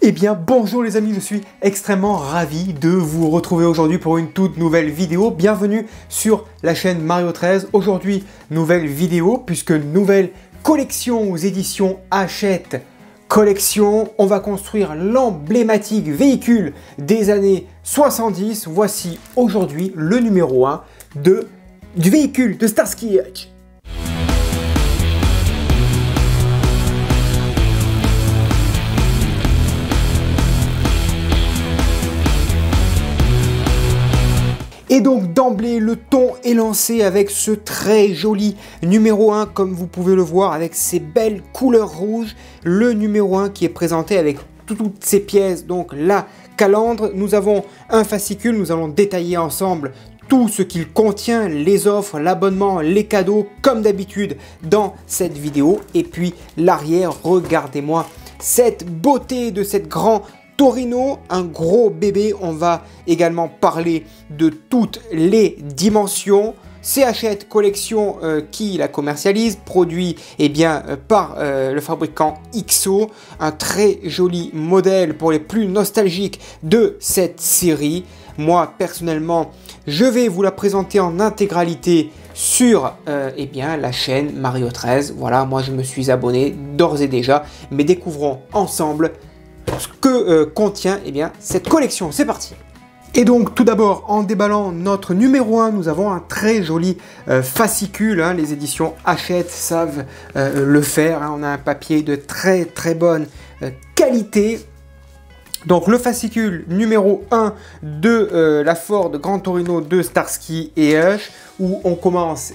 Eh bien bonjour les amis, je suis extrêmement ravi de vous retrouver aujourd'hui pour une toute nouvelle vidéo. Bienvenue sur la chaîne Mario 13. Aujourd'hui, nouvelle vidéo puisque nouvelle collection aux éditions Hachette Collection. On va construire l'emblématique véhicule des années 70. Voici aujourd'hui le numéro 1 du véhicule de Starsky et Hutch. Et donc d'emblée, le ton est lancé avec ce très joli numéro 1, comme vous pouvez le voir, avec ces belles couleurs rouges. Le numéro 1 qui est présenté avec toutes ces pièces, donc la calandre. Nous avons un fascicule, nous allons détailler ensemble tout ce qu'il contient, les offres, l'abonnement, les cadeaux, comme d'habitude dans cette vidéo. Et puis l'arrière, regardez-moi cette beauté de cette grande Torino, un gros bébé. On va également parler de toutes les dimensions. C'est Hachette Collection qui la commercialise, produit par le fabricant XO, un très joli modèle pour les plus nostalgiques de cette série. Moi personnellement, je vais vous la présenter en intégralité sur la chaîne Mario 13. Voilà, moi je me suis abonné d'ores et déjà, mais découvrons ensemble ce que contient cette collection. C'est parti. Et donc tout d'abord, en déballant notre numéro 1, nous avons un très joli fascicule. Les éditions Hachette savent le faire. On a un papier de très bonne qualité. Donc le fascicule numéro 1 de la Ford Gran Torino de Starsky et Hutch, où on commence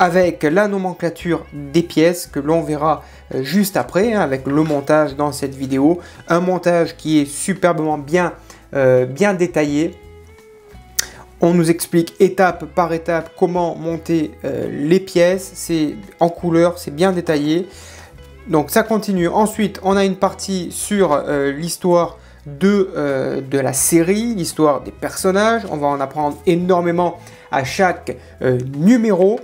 avec la nomenclature des pièces que l'on verra juste après, avec le montage dans cette vidéo. Un montage qui est superbement bien détaillé. On nous explique étape par étape comment monter les pièces. C'est en couleur, c'est bien détaillé. Donc ça continue. Ensuite, on a une partie sur l'histoire de la série, l'histoire des personnages. On va en apprendre énormément à chaque numéro.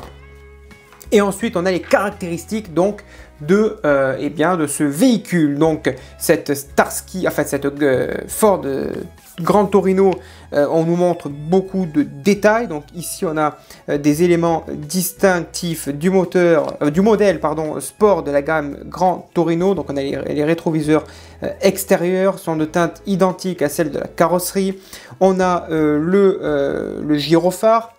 Et ensuite, on a les caractéristiques donc de ce véhicule. Donc cette Starsky, cette Ford Gran Torino, on nous montre beaucoup de détails. Donc ici, on a des éléments distinctifs du modèle sport de la gamme Gran Torino. Donc on a les rétroviseurs extérieurs sont de teinte identique à celle de la carrosserie. On a le gyrophare.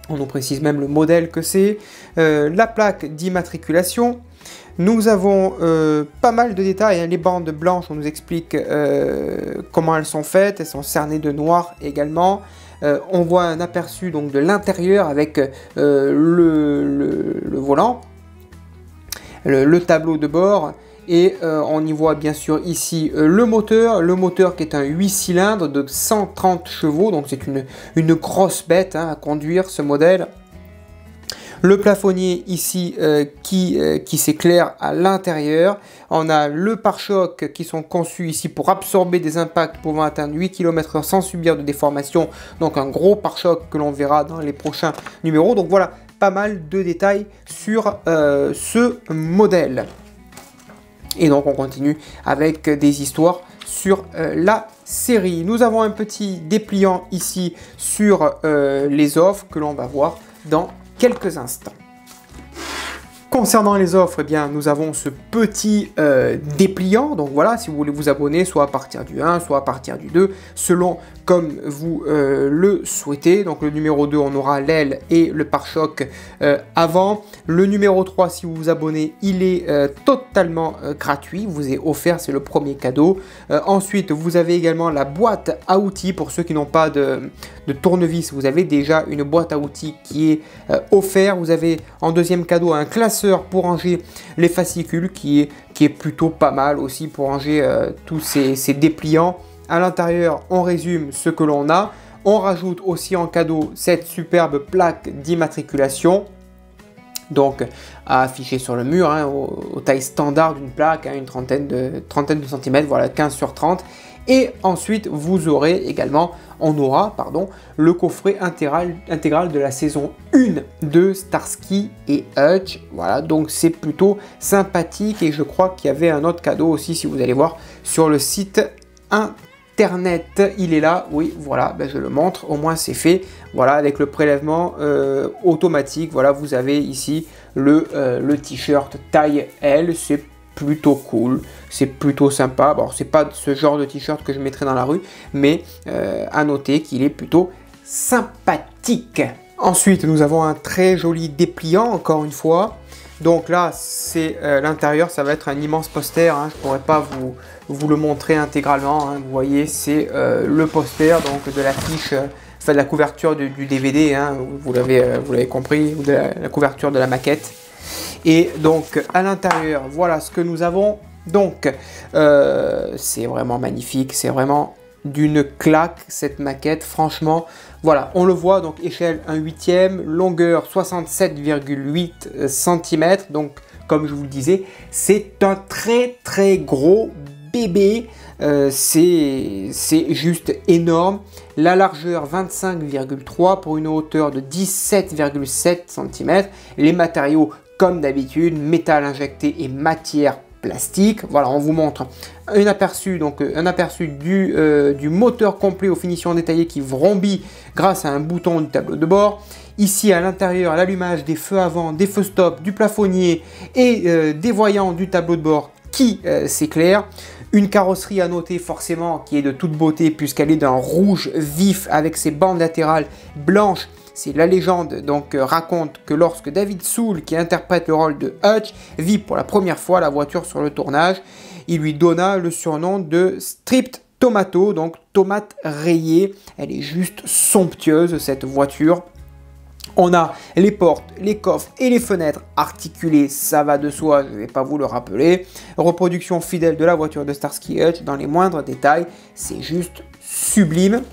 On nous précise même le modèle que c'est. La plaque d'immatriculation. Nous avons pas mal de détails. Les bandes blanches, on nous explique comment elles sont faites. Elles sont cernées de noir également. On voit un aperçu donc de l'intérieur avec le volant, le tableau de bord. Et on y voit bien sûr ici le moteur qui est un 8 cylindres de 130 chevaux, donc c'est une grosse bête à conduire ce modèle. Le plafonnier ici qui s'éclaire à l'intérieur. On a le pare-chocs qui sont conçus ici pour absorber des impacts pouvant atteindre 8 km/h sans subir de déformation. Donc un gros pare-chocs que l'on verra dans les prochains numéros. Donc voilà, pas mal de détails sur ce modèle. Et donc on continue avec des histoires sur la série. Nous avons un petit dépliant ici sur les offres que l'on va voir dans quelques instants. Concernant les offres, nous avons ce petit dépliant. Donc voilà, si vous voulez vous abonner, soit à partir du 1, soit à partir du 2, selon comme vous le souhaitez. Donc le numéro 2, on aura l'aile et le pare-choc avant. Le numéro 3, si vous vous abonnez, il est totalement gratuit. Vous est offert, c'est le premier cadeau. Ensuite, vous avez également la boîte à outils. Pour ceux qui n'ont pas de tournevis, vous avez déjà une boîte à outils qui est offerte. Vous avez en deuxième cadeau un classeur pour ranger les fascicules qui est plutôt pas mal aussi pour ranger tous ces dépliants. À l'intérieur, on résume ce que l'on a. On rajoute aussi en cadeau cette superbe plaque d'immatriculation. donc à afficher sur le mur, hein, aux tailles standard d'une plaque, hein, une trentaine de centimètres, voilà, 15 sur 30. Et ensuite, vous aurez également, on aura, pardon, le coffret intégral de la saison 1 de Starsky et Hutch. Voilà, donc c'est plutôt sympathique et je crois qu'il y avait un autre cadeau aussi, si vous allez voir sur le site internet. Il est là, oui, voilà, ben je le montre, au moins c'est fait. Voilà, avec le prélèvement automatique, voilà, vous avez ici le t-shirt taille L, c'est plutôt cool, c'est plutôt sympa. Bon, c'est pas ce genre de t-shirt que je mettrais dans la rue, mais à noter qu'il est plutôt sympathique. Ensuite, nous avons un très joli dépliant, encore une fois. Donc là, c'est l'intérieur, ça va être un immense poster, hein. Je pourrais pas vous le montrer intégralement, hein. Vous voyez, c'est le poster donc de l'affiche, enfin de la couverture du DVD, hein. Vous l'avez compris, ou de la couverture de la maquette. Et donc à l'intérieur, voilà ce que nous avons. Donc c'est vraiment magnifique, c'est vraiment d'une claque cette maquette, franchement. Voilà, on le voit, donc échelle 1/8, longueur 67,8 cm. Donc comme je vous le disais, c'est un très gros bébé. C'est juste énorme. La largeur 25,3 pour une hauteur de 17,7 cm. Les matériaux, comme d'habitude, métal injecté et matière plastique. Voilà, on vous montre un aperçu, donc un aperçu du moteur complet aux finitions détaillées qui vrombit grâce à un bouton du tableau de bord. Ici à l'intérieur, l'allumage des feux avant, des feux stop, du plafonnier et des voyants du tableau de bord qui s'éclairent. Une carrosserie à noter forcément qui est de toute beauté puisqu'elle est d'un rouge vif avec ses bandes latérales blanches. C'est la légende, donc raconte que lorsque David Soul, qui interprète le rôle de Hutch, vit pour la première fois la voiture sur le tournage, il lui donna le surnom de Stripped Tomato, donc tomate rayée. Elle est juste somptueuse cette voiture. On a les portes, les coffres et les fenêtres articulées, ça va de soi, je ne vais pas vous le rappeler. Reproduction fidèle de la voiture de Starsky Hutch dans les moindres détails, c'est juste sublime.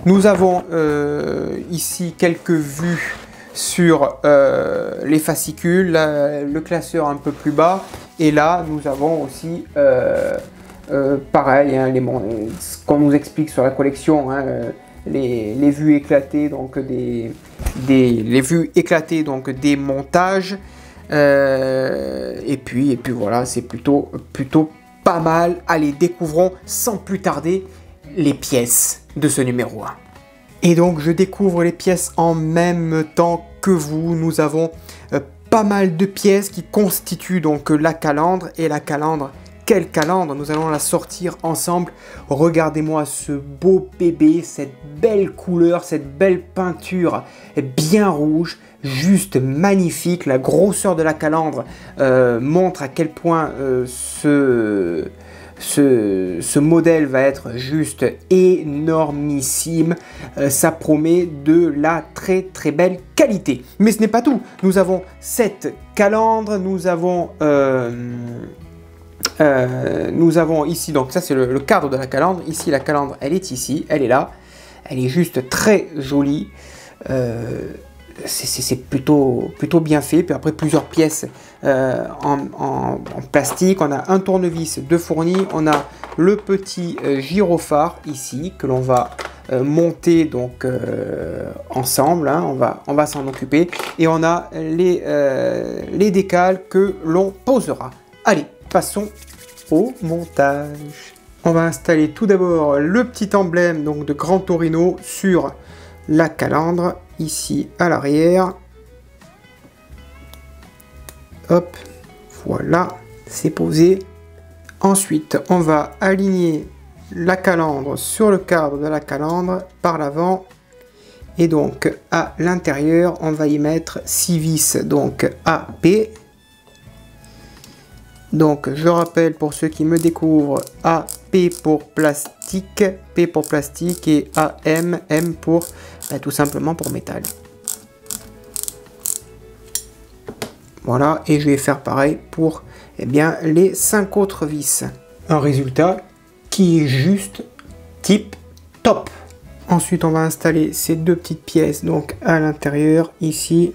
Nous avons ici quelques vues sur les fascicules, le classeur un peu plus bas. Et là, nous avons aussi, pareil, hein, ce qu'on nous explique sur la collection, hein, les vues éclatées, donc les vues éclatées, donc des montages. Et puis voilà, c'est plutôt pas mal. Allez, découvrons sans plus tarder les pièces de ce numéro 1. Et donc je découvre les pièces en même temps que vous. Nous avons pas mal de pièces qui constituent donc la calandre. Et la calandre, quelle calandre! Nous allons la sortir ensemble. Regardez-moi ce beau bébé, cette belle couleur, cette belle peinture bien rouge, juste magnifique. La grosseur de la calandre montre à quel point ce modèle va être juste énormissime. Ça promet de la très belle qualité. Mais ce n'est pas tout. Nous avons cette calandre, nous avons ici, donc ça c'est le cadre de la calandre. Ici la calandre, elle est ici, elle est là. Elle est juste très jolie. C'est plutôt bien fait. Puis après plusieurs pièces en plastique. On a un tournevis de fourni. On a le petit gyrophare ici que l'on va monter donc ensemble. Hein. On va s'en occuper. Et on a les décals que l'on posera. Allez, passons au montage. On va installer tout d'abord le petit emblème donc de Gran Torino sur la calandre, ici à l'arrière. Hop, voilà, c'est posé. Ensuite, on va aligner la calandre sur le cadre de la calandre par l'avant. Et donc, à l'intérieur, on va y mettre 6 vis, donc AP. Donc, je rappelle pour ceux qui me découvrent, AP pour plastique, P pour plastique et AM, M pour tout simplement pour métal. Voilà, et je vais faire pareil pour les 5 autres vis. Un résultat qui est juste tip top. Ensuite, on va installer ces deux petites pièces donc à l'intérieur ici.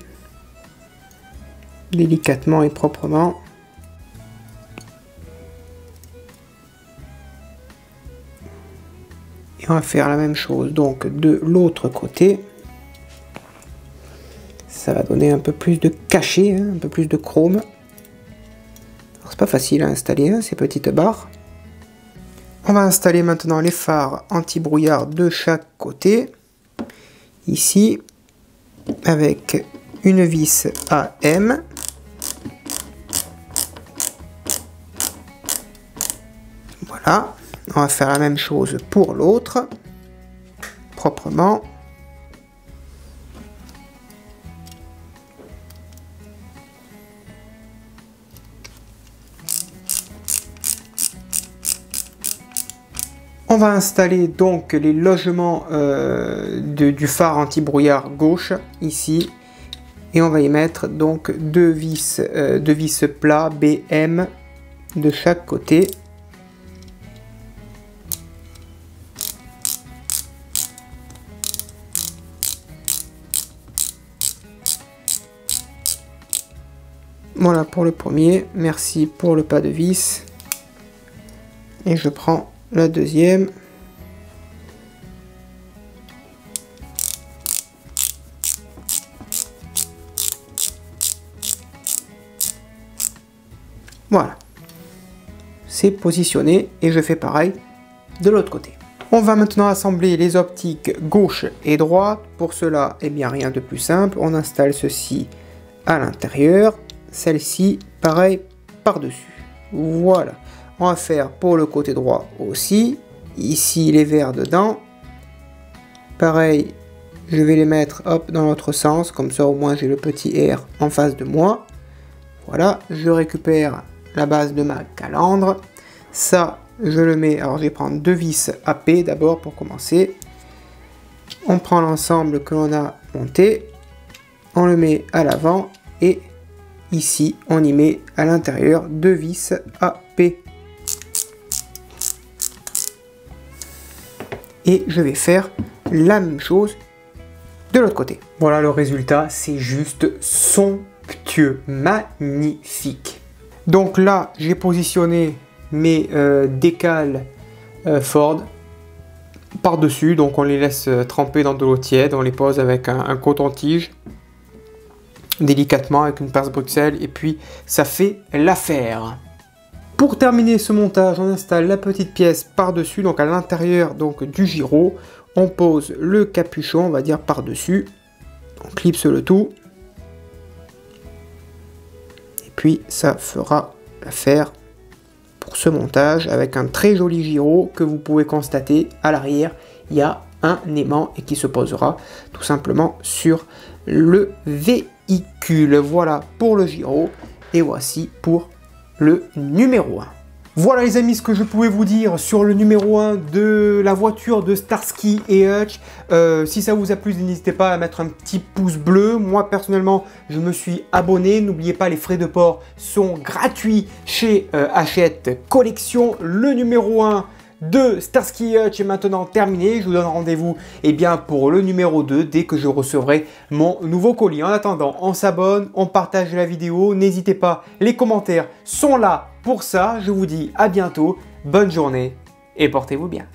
délicatement et proprement. Et on va faire la même chose donc de l'autre côté. Ça va donner un peu plus de cachet, hein, un peu plus de chrome. C'est pas facile à installer, hein, ces petites barres. On va installer maintenant les phares anti-brouillard de chaque côté. Ici, avec une vis AM. Voilà. On va faire la même chose pour l'autre. Proprement. On va installer donc les logements du phare anti-brouillard gauche ici et on va y mettre donc deux vis plats BM de chaque côté. Voilà pour le premier, merci pour le pas de vis et je prends la deuxième. Voilà. C'est positionné et je fais pareil de l'autre côté. On va maintenant assembler les optiques gauche et droite. Pour cela, eh bien rien de plus simple. On installe ceci à l'intérieur. Celle-ci, pareil, par-dessus. Voilà. On va faire pour le côté droit aussi. Ici, les verts dedans. Pareil, je vais les mettre hop, dans l'autre sens. Comme ça, au moins, j'ai le petit R en face de moi. Voilà, je récupère la base de ma calandre. Ça, je le mets... Alors, je vais prendre deux vis AP d'abord pour commencer. On prend l'ensemble que l'on a monté. On le met à l'avant. Et ici, on y met à l'intérieur deux vis AP. Et je vais faire la même chose de l'autre côté. Voilà le résultat, c'est juste somptueux, magnifique. Donc là, j'ai positionné mes décales Ford par-dessus. Donc on les laisse tremper dans de l'eau tiède, on les pose avec un coton-tige délicatement avec une pince Bruxelles et puis ça fait l'affaire. Pour terminer ce montage, on installe la petite pièce par-dessus, donc à l'intérieur donc du gyro. On pose le capuchon, on va dire par-dessus. On clipse le tout. Et puis ça fera l'affaire pour ce montage avec un très joli gyro que vous pouvez constater à l'arrière. Il y a un aimant et qui se posera tout simplement sur le véhicule. Voilà pour le gyro et voici pour le numéro 1. Voilà les amis ce que je pouvais vous dire sur le numéro 1 de la voiture de Starsky et Hutch. Si ça vous a plu, n'hésitez pas à mettre un petit pouce bleu. Moi personnellement, je me suis abonné. N'oubliez pas, les frais de port sont gratuits chez Hachette Collection. Le numéro 1 de Starsky et Hutch est maintenant terminé. Je vous donne rendez-vous pour le numéro 2 dès que je recevrai mon nouveau colis. En attendant, on s'abonne, on partage la vidéo. N'hésitez pas, les commentaires sont là pour ça. Je vous dis à bientôt, bonne journée et portez-vous bien.